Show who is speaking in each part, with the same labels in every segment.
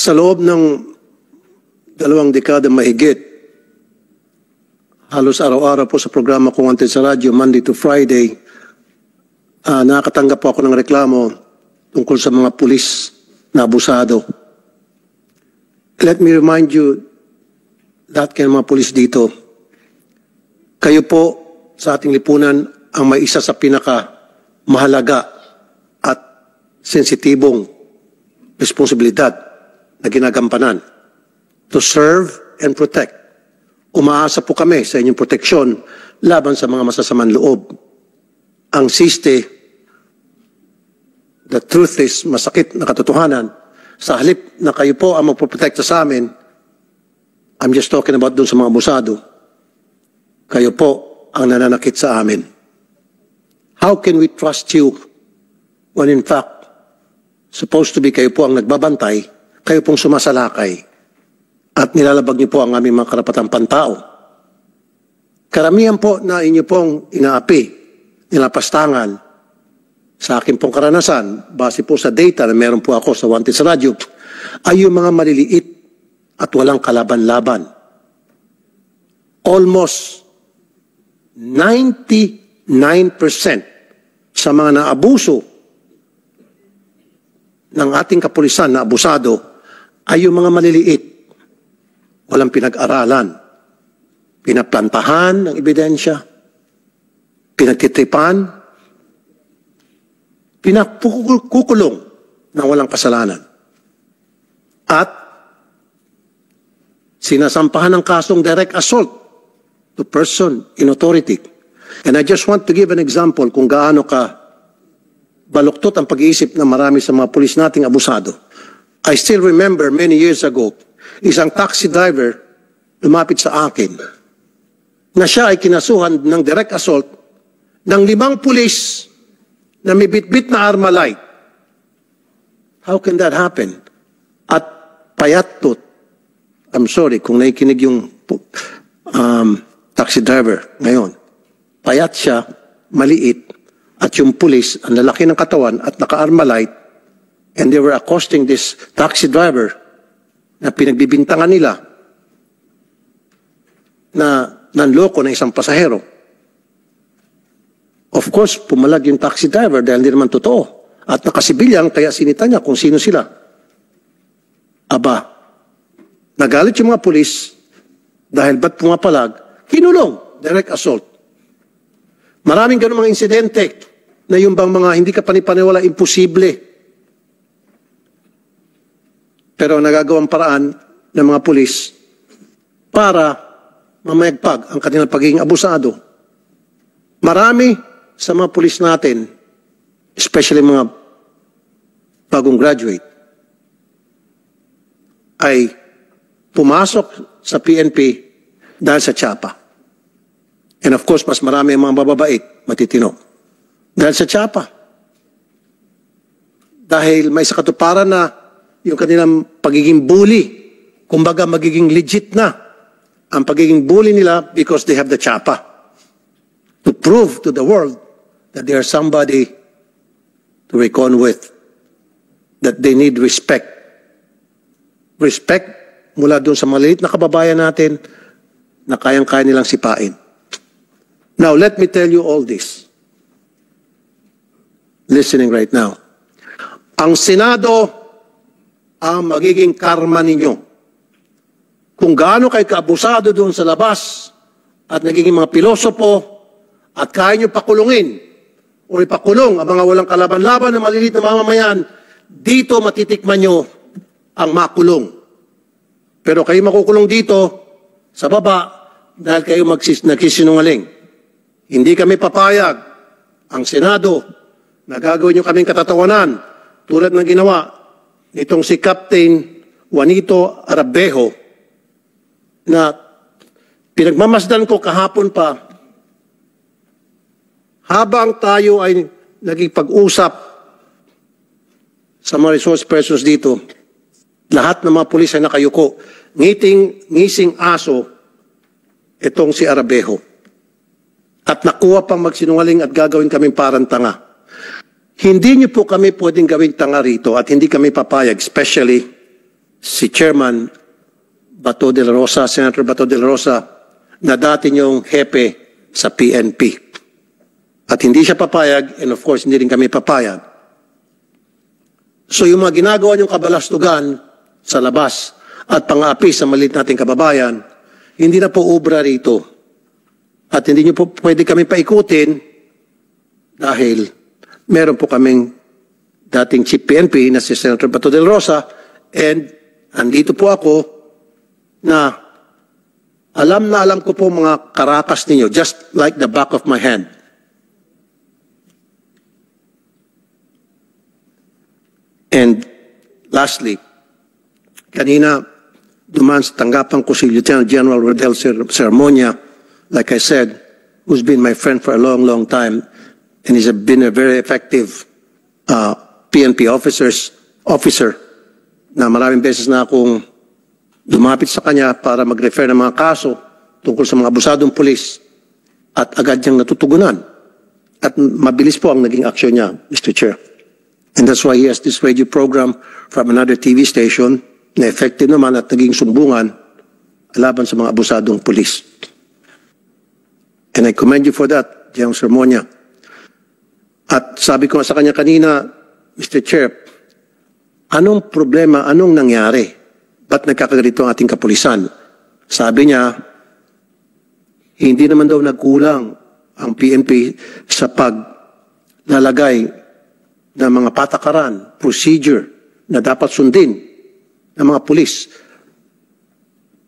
Speaker 1: Sa loob ng 2 dekada mahigit, halos araw-araw po sa programa ko Wanted sa radyo, Monday to Friday, nakakatanggap po ako ng reklamo tungkol sa mga pulis na abusado. Let me remind you, lahat kayo mga pulis dito, kayo po sa ating lipunan ang may isa sa pinaka-mahalaga at sensitibong responsibilidad na ginagampanan, to serve and protect. Umaasa po kami sa inyong proteksyon laban sa mga masasamang loob. Ang siste, the truth is, masakit na katotohanan, sa halip na kayo po ang magpoprotekta sa amin, I'm just talking about dun sa mga abusado, kayo po ang nananakit sa amin. How can we trust you when in fact, supposed to be kayo po ang nagbabantay, kayo pong sumasalakay at nilalabag niyo po ang aming mga karapatang pantao. Karamihan po na inyo pong inaapi, nilapastangan sa akin pong karanasan, base po sa data na meron po ako sa Wanted sa radyo, ay yung mga maliliit at walang kalaban-laban. Almost 99% sa mga naabuso ng ating kapulisan na abusado ay yung mga maliliit, walang pinag-aralan, pinaplantahan ng ebidensya, pinagtitripan, pinakukulong ng walang kasalanan. At sinasampahan ng kasong direct assault to person in authority. And I just want to give an example kung gaano ka baluktot ang pag-iisip ng marami sa mga pulis nating abusado. I still remember many years ago, isang taxi driver lumapit sa akin na siya ay kinasuhan ng direct assault ng 5 pulis na may bitbit na Armalite. How can that happen? At payatot, I'm sorry kung nakikinig yung taxi driver ngayon, payat siya, maliit, at yung pulis, ang lalaki ng katawan at naka-Armalite, and they were accosting this taxi driver na pinagbibintangan nila na nanloko ng isang pasahero. Of course, pumalag yung taxi driver dahil hindi naman totoo. At nakasibilyang, kaya sinita niya kung sino sila. Aba, nagalit yung mga pulis dahil ba't pumapalag? Kinulong, direct assault. Maraming ganun mga insidente na yung bang mga hindi ka panipaniwala, imposible. Pero nagagawang paraan ng mga pulis para mamayagpag ang kanilang pagiging abusado. Marami sa mga pulis natin, especially mga bagong graduate, ay pumasok sa PNP dahil sa tsapa. And of course, mas marami ang mga bababait, matitino. Dahil sa tsapa. Dahil may sa katuparan na yung kanilang pagiging bully, kumbaga magiging legit na ang pagiging bully nila because they have the tsapa. To prove to the world that they are somebody to reckon with. That they need respect. Respect mula doon sa maliit na kababayan natin na kayang-kaya nilang sipain. Now, let me tell you all this. Listening right now. Ang Senado ang magiging karma ninyo. Kung gaano kayo kaabusado doon sa labas at nagiging mga pilosopo at kaya nyo pakulungin o ipakulong ang mga walang kalaban-laban na maliliit na mamamayan, dito matitikman nyo ang makulong. Pero kayo makukulong dito sa baba dahil kayo nagsisinungaling. Hindi kami papayag ang Senado na gagawin nyo kaming katatawanan tulad ng ginawa nitong si Captain Juanito Arabejo na pinagmamasdan ko kahapon pa habang tayo ay nagipag-usap sa mga resource persons dito, lahat ng mga pulis ay nakayuko, ngising aso itong si Arabejo. At nakuha pang magsinungaling at gagawin kaming parang tanga. Hindi niyo po kami pwedeng gawing tanga rito at hindi kami papayag, especially si Chairman Bato de la Rosa, Senator Bato de la Rosa, na dati niyong hepe sa PNP. At hindi siya papayag, and of course, hindi rin kami papayag. So yung mga ginagawa niyong kabalastugan sa labas at pang-aapi sa maliit nating kababayan, hindi na po obra rito. At hindi niyo po pwede kami paikutin dahil meron po kaming dating Chief PNP na si Senator Bato de la Rosa, and andito po ako na alam ko po mga karakas ninyo, just like the back of my hand. And lastly, kanina dumaan sa tanggapan ko si Lieutenant General Rodel Sermonia, like I said, who's been my friend for a long, long time, and he's been a very effective PNP officer na maraming beses na akong lumapit sa kanya para mag-refer ng mga kaso tungkol sa mga abusadong pulis at agad niyang natutugunan. At mabilis po ang naging aksyon niya, Mr. Chair. And that's why he has this radio program from another TV station na effective naman at naging sumbungan laban sa mga abusadong pulis. And I commend you for that, General Sermonia. At sabi ko sa kanya kanina, Mr. Chair, anong problema, anong nangyari? Ba't nagkakaganito ang ating kapulisan? Sabi niya, hindi naman daw nagkulang ang PNP sa paglalagay ng mga patakaran, procedure na dapat sundin ng mga pulis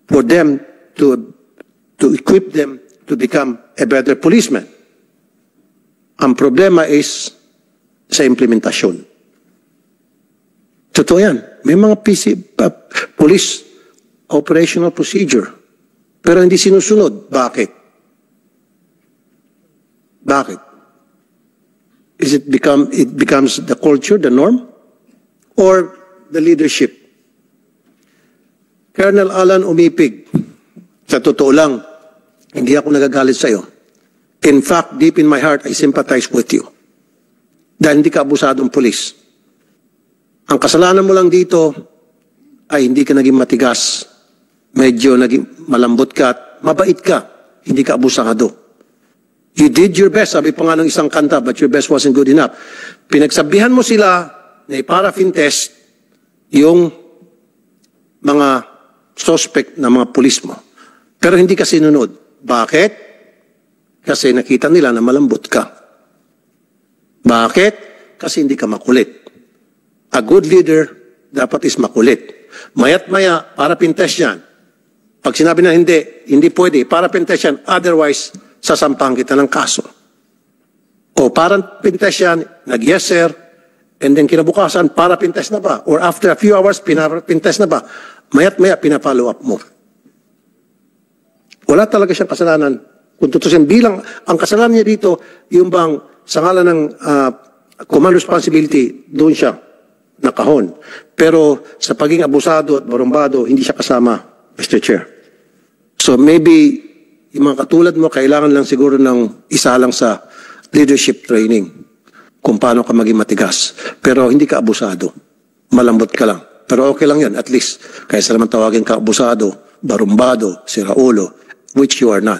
Speaker 1: for them to equip them to become a better policeman. Ang problema is sa implementasyon. Totoo yan. May mga police operational procedure pero hindi sinusunod. Bakit? Bakit? It becomes the culture, the norm, or the leadership? Colonel Alan Umipig, sa totoo lang, hindi ako nagagalit sa iyo. In fact, deep in my heart, I sympathize with you. Dahil hindi ka abusadong pulis. Ang kasalanan mo lang dito ay hindi ka naging matigas. Medyo naging malambot ka at mabait ka. Hindi ka abusado. You did your best, sabi pa nga ng isang kanta, but your best wasn't good enough. Pinagsabihan mo sila na i-paraffin test yung mga suspect na mga pulis mo. Pero hindi ka sinunod. Bakit? Kasi nakita nila na malambot ka. Bakit? Kasi hindi ka makulit. A good leader dapat is makulit. Mayat maya, paraffin test yan. Pag sinabi na hindi pwede, paraffin test yan. Otherwise, sasampahan kita ng kaso. O parang pintest yan, nag-yes sir, and then kinabukasan, para pintest na ba? Or after a few hours, pinapintest na ba? Mayat maya, pinapollow up mo. Wala talaga siyang kasalanan. Kung tutusin, bilang, ang kasalanan niya dito, yung bang sa ngalan ng command responsibility, doon siya nakahon. Pero sa pagiging abusado at barumbado, hindi siya kasama, Mr. Chair. So maybe, yung mga katulad mo, kailangan lang siguro ng isa lang sa leadership training kung paano ka maging matigas. Pero hindi ka abusado. Malambot ka lang. Pero okay lang yan, at least. Kaysa naman tawagin ka abusado, barumbado, siraulo, which you are not.